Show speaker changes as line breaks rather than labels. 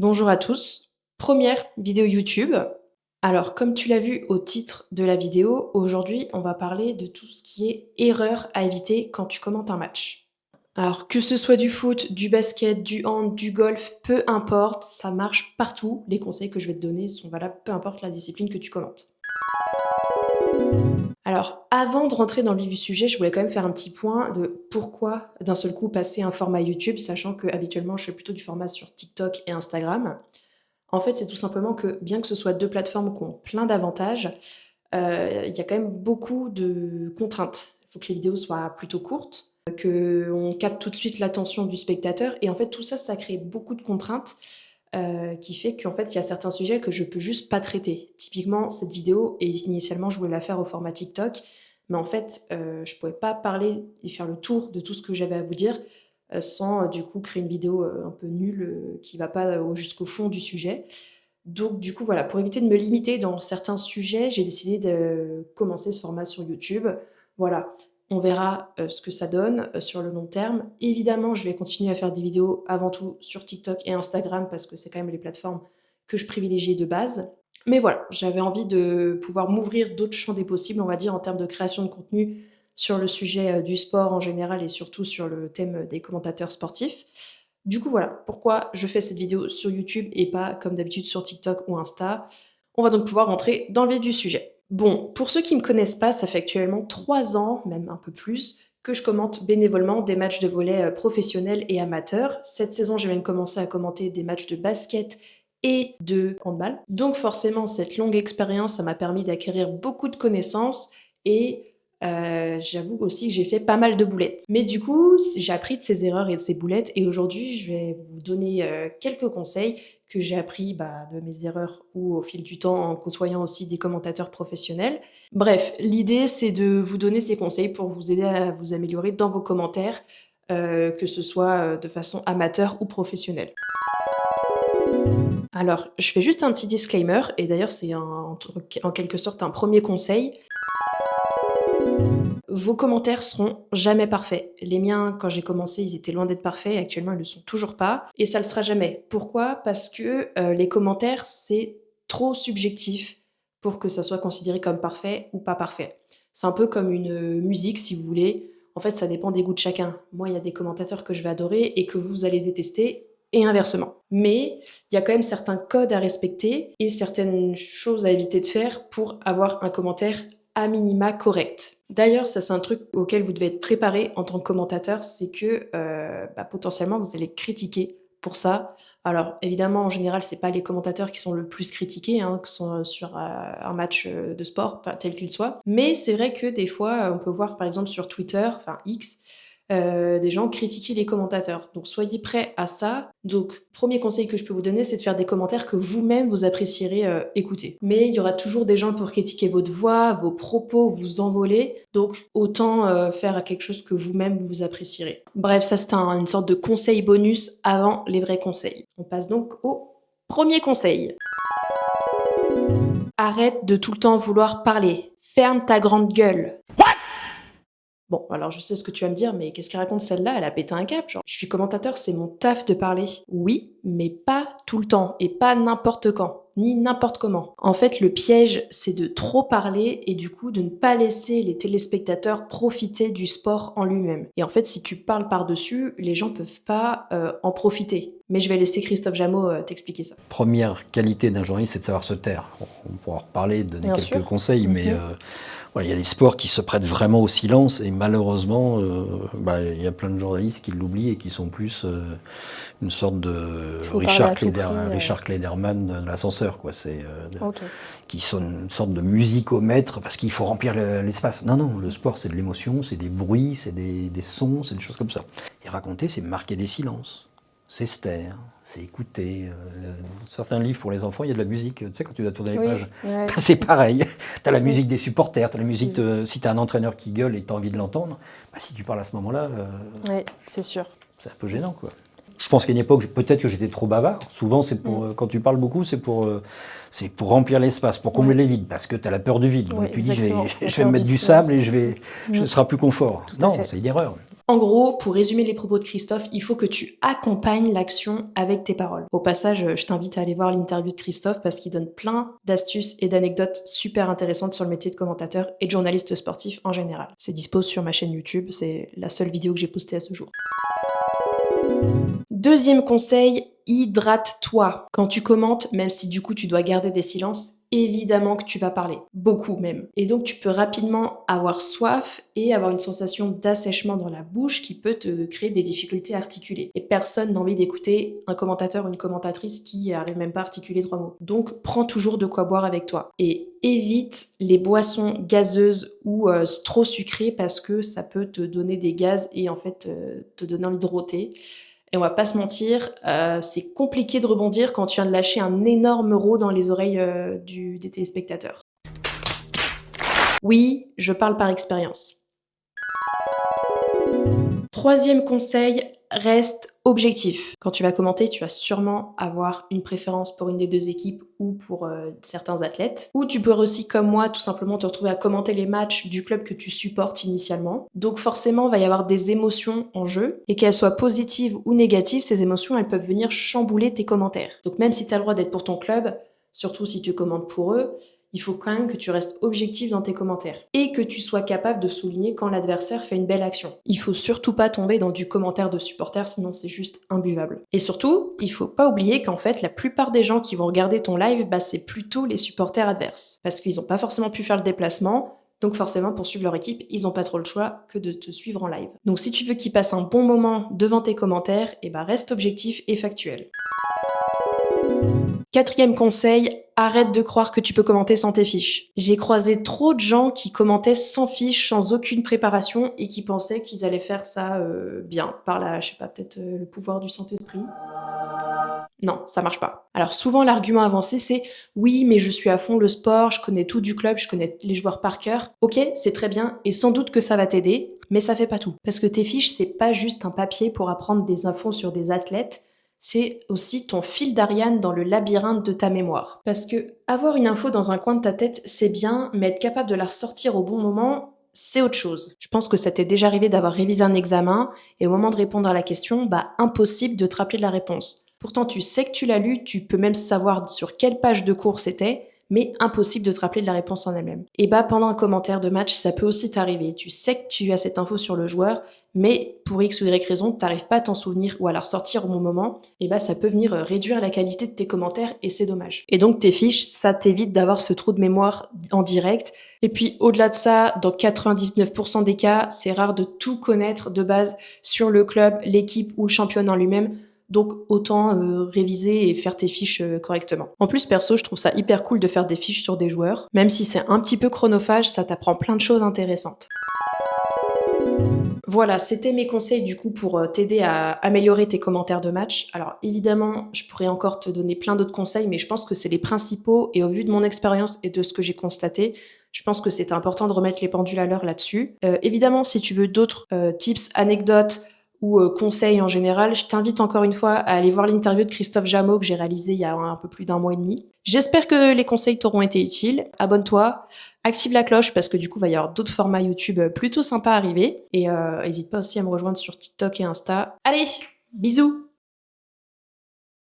Bonjour à tous, première vidéo YouTube. Alors, comme tu l'as vu au titre de la vidéo, aujourd'hui, on va parler de tout ce qui est erreur à éviter quand tu commentes un match. Alors, que ce soit du foot, du basket, du hand, du golf, peu importe, ça marche partout. Les conseils que je vais te donner sont valables, peu importe la discipline que tu commentes. Alors, avant de rentrer dans le vif du sujet, je voulais quand même faire un petit point de pourquoi d'un seul coup passer un format YouTube, sachant que habituellement je fais plutôt du format sur TikTok et Instagram. En fait, c'est tout simplement que bien que ce soit deux plateformes qui ont plein d'avantages, il y a quand même beaucoup de contraintes. Il faut que les vidéos soient plutôt courtes, qu'on capte tout de suite l'attention du spectateur et en fait tout ça, ça crée beaucoup de contraintes, qui fait qu'en fait, il y a certains sujets que je peux juste pas traiter. Typiquement, cette vidéo et initialement, je voulais la faire au format TikTok, mais en fait, je pouvais pas parler et faire le tour de tout ce que j'avais à vous dire, sans, du coup, créer une vidéo, un peu nulle, qui va pas, jusqu'au fond du sujet. Donc du coup, voilà, pour éviter de me limiter dans certains sujets, j'ai décidé de commencer ce format sur YouTube. Voilà, on verra, ce que ça donne, sur le long terme. Évidemment, je vais continuer à faire des vidéos avant tout sur TikTok et Instagram parce que c'est quand même les plateformes que je privilégie de base. Mais voilà, j'avais envie de pouvoir m'ouvrir d'autres champs des possibles, on va dire, en termes de création de contenu sur le sujet, du sport en général et surtout sur le thème, des commentateurs sportifs. Du coup, voilà pourquoi je fais cette vidéo sur YouTube et pas comme d'habitude sur TikTok ou Insta. On va donc pouvoir rentrer dans le vif du sujet. Bon, pour ceux qui ne me connaissent pas, ça fait actuellement 3 ans, même un peu plus, que je commente bénévolement des matchs de volley professionnels et amateurs. Cette saison, j'ai même commencé à commenter des matchs de basket et de handball. Donc forcément, cette longue expérience, ça m'a permis d'acquérir beaucoup de connaissances et j'avoue aussi que j'ai fait pas mal de boulettes. Mais du coup, j'ai appris de ces erreurs et de ces boulettes et aujourd'hui, je vais vous donner, quelques conseils que j'ai appris, de mes erreurs ou au fil du temps en côtoyant aussi des commentateurs professionnels. Bref, l'idée, c'est de vous donner ces conseils pour vous aider à vous améliorer dans vos commentaires, que ce soit, de façon amateur ou professionnelle. Alors, je fais juste un petit disclaimer et d'ailleurs c'est en quelque sorte un premier conseil. Vos commentaires seront jamais parfaits. Les miens, quand j'ai commencé, ils étaient loin d'être parfaits, actuellement ils ne le sont toujours pas, et ça le sera jamais. Pourquoi? Parce que, les commentaires, c'est trop subjectif pour que ça soit considéré comme parfait ou pas parfait. C'est un peu comme une, musique si vous voulez. En fait, ça dépend des goûts de chacun. Moi, il y a des commentateurs que je vais adorer et que vous allez détester et inversement. Mais il y a quand même certains codes à respecter et certaines choses à éviter de faire pour avoir un commentaire à minima correct. D'ailleurs, ça c'est un truc auquel vous devez être préparé en tant que commentateur, c'est que potentiellement vous allez critiquer pour ça. Alors évidemment, en général, c'est pas les commentateurs qui sont le plus critiqués, hein, qui sont sur un match de sport, tel qu'il soit. Mais c'est vrai que des fois, on peut voir par exemple sur Twitter, enfin X, des gens critiquer les commentateurs. Donc soyez prêts à ça. Donc premier conseil que je peux vous donner, c'est de faire des commentaires que vous-même vous apprécierez écouter. Mais il y aura toujours des gens pour critiquer votre voix, vos propos, vous envoler. Donc autant faire quelque chose que vous-même vous apprécierez. Bref, ça c'est une sorte de conseil bonus avant les vrais conseils. On passe donc au premier conseil. Arrête de tout le temps vouloir parler. Ferme ta grande gueule. Bon, alors je sais ce que tu vas me dire, mais qu'est-ce qu'elle raconte celle-là? Elle a pété un cap, genre. Je suis commentateur, c'est mon taf de parler. Oui, mais pas tout le temps, et pas n'importe quand, ni n'importe comment. En fait, le piège, c'est de trop parler et du coup de ne pas laisser les téléspectateurs profiter du sport en lui-même. Et en fait, si tu parles par-dessus, les gens peuvent pas en profiter. Mais je vais laisser Christophe Jameau t'expliquer ça.
Première qualité d'un journaliste, c'est de savoir se taire. On pourra en reparler, donner
Bien
quelques
sûr.
conseils, mais voilà, il y a des sports qui se prêtent vraiment au silence et malheureusement, il y a plein de journalistes qui l'oublient et qui sont plus une sorte de
Faut parler à tout prix.
Richard Klederman de l'ascenseur, quoi. C'est
Ok.
qui sonne une sorte de musicomètre parce qu'il faut remplir l'espace. Non, non, le sport c'est de l'émotion, c'est des bruits, c'est des sons, c'est des choses comme ça. Et raconter, c'est marquer des silences, c'est se taire, c'est écouter. Certains livres pour les enfants, il y a de la musique. Tu sais, quand tu dois tourner les pages,
Ouais.
c'est pareil. Tu as la musique des supporters, tu as la musique si tu as un entraîneur qui gueule et tu as envie de l'entendre, si tu parles à ce moment-là,
Oui, c'est sûr.
c'est un peu gênant, quoi. Je pense qu'à une époque, peut-être que j'étais trop bavard. Souvent, c'est pour quand tu parles beaucoup, c'est pour remplir l'espace, pour combler les vides, parce que tu as la peur du vide. Donc tu dis, je vais me mettre du sable et ce sera plus confort. Non, c'est une erreur.
En gros, pour résumer les propos de Christophe, il faut que tu accompagnes l'action avec tes paroles. Au passage, je t'invite à aller voir l'interview de Christophe parce qu'il donne plein d'astuces et d'anecdotes super intéressantes sur le métier de commentateur et de journaliste sportif en général. C'est dispo sur ma chaîne YouTube, c'est la seule vidéo que j'ai postée à ce jour. Deuxième conseil, hydrate-toi. Quand tu commentes, même si du coup tu dois garder des silences, évidemment que tu vas parler. Beaucoup même. Et donc tu peux rapidement avoir soif et avoir une sensation d'assèchement dans la bouche qui peut te créer des difficultés à articuler. Et personne n'a envie d'écouter un commentateur ou une commentatrice qui arrive même pas à articuler 3 mots. Donc prends toujours de quoi boire avec toi. Et évite les boissons gazeuses ou trop sucrées parce que ça peut te donner des gaz et en fait te donner envie de rôter. Et on va pas se mentir, c'est compliqué de rebondir quand tu viens de lâcher un énorme rot dans les oreilles des téléspectateurs. Oui, je parle par expérience. Troisième conseil, reste objectif. Quand tu vas commenter, tu vas sûrement avoir une préférence pour une des deux équipes ou pour certains athlètes. Ou tu peux aussi, comme moi, tout simplement te retrouver à commenter les matchs du club que tu supportes initialement. Donc forcément, il va y avoir des émotions en jeu. Et qu'elles soient positives ou négatives, ces émotions, elles peuvent venir chambouler tes commentaires. Donc même si tu as le droit d'être pour ton club, surtout si tu commentes pour eux, il faut quand même que tu restes objectif dans tes commentaires et que tu sois capable de souligner quand l'adversaire fait une belle action. Il faut surtout pas tomber dans du commentaire de supporter, sinon c'est juste imbuvable. Et surtout, il faut pas oublier qu'en fait, la plupart des gens qui vont regarder ton live, c'est plutôt les supporters adverses. Parce qu'ils ont pas forcément pu faire le déplacement, donc forcément, pour suivre leur équipe, ils n'ont pas trop le choix que de te suivre en live. Donc si tu veux qu'ils passent un bon moment devant tes commentaires, reste objectif et factuel. Quatrième conseil, arrête de croire que tu peux commenter sans tes fiches. J'ai croisé trop de gens qui commentaient sans fiches, sans aucune préparation et qui pensaient qu'ils allaient faire ça bien, par peut-être le pouvoir du Saint-Esprit. Non, ça marche pas. Alors souvent l'argument avancé c'est « oui, mais je suis à fond le sport, je connais tout du club, je connais les joueurs par cœur. » Ok, c'est très bien et sans doute que ça va t'aider, mais ça fait pas tout. Parce que tes fiches, c'est pas juste un papier pour apprendre des infos sur des athlètes, c'est aussi ton fil d'Ariane dans le labyrinthe de ta mémoire. Parce que avoir une info dans un coin de ta tête, c'est bien, mais être capable de la ressortir au bon moment, c'est autre chose. Je pense que ça t'est déjà arrivé d'avoir révisé un examen et au moment de répondre à la question, impossible de te rappeler de la réponse. Pourtant, tu sais que tu l'as lu, tu peux même savoir sur quelle page de cours c'était, mais impossible de te rappeler de la réponse en elle-même. Et pendant un commentaire de match, ça peut aussi t'arriver. Tu sais que tu as cette info sur le joueur, mais pour X ou Y raison, t'arrives pas à t'en souvenir ou à la ressortir au bon moment, ça peut venir réduire la qualité de tes commentaires et c'est dommage. Et donc tes fiches, ça t'évite d'avoir ce trou de mémoire en direct. Et puis au-delà de ça, dans 99% des cas, c'est rare de tout connaître de base sur le club, l'équipe ou le championnat en lui-même. Donc autant réviser et faire tes fiches correctement. En plus, perso, je trouve ça hyper cool de faire des fiches sur des joueurs. Même si c'est un petit peu chronophage, ça t'apprend plein de choses intéressantes. Voilà, c'était mes conseils du coup pour t'aider à améliorer tes commentaires de match. Alors évidemment, je pourrais encore te donner plein d'autres conseils, mais je pense que c'est les principaux et au vu de mon expérience et de ce que j'ai constaté, je pense que c'était important de remettre les pendules à l'heure là-dessus. Évidemment, si tu veux d'autres tips, anecdotes, ou conseils en général, je t'invite encore une fois à aller voir l'interview de Christophe Jameau que j'ai réalisée il y a un peu plus d'1 mois et demi. J'espère que les conseils t'auront été utiles. Abonne-toi, active la cloche parce que du coup, il va y avoir d'autres formats YouTube plutôt sympas à arriver. Et n'hésite pas aussi à me rejoindre sur TikTok et Insta. Allez, bisous!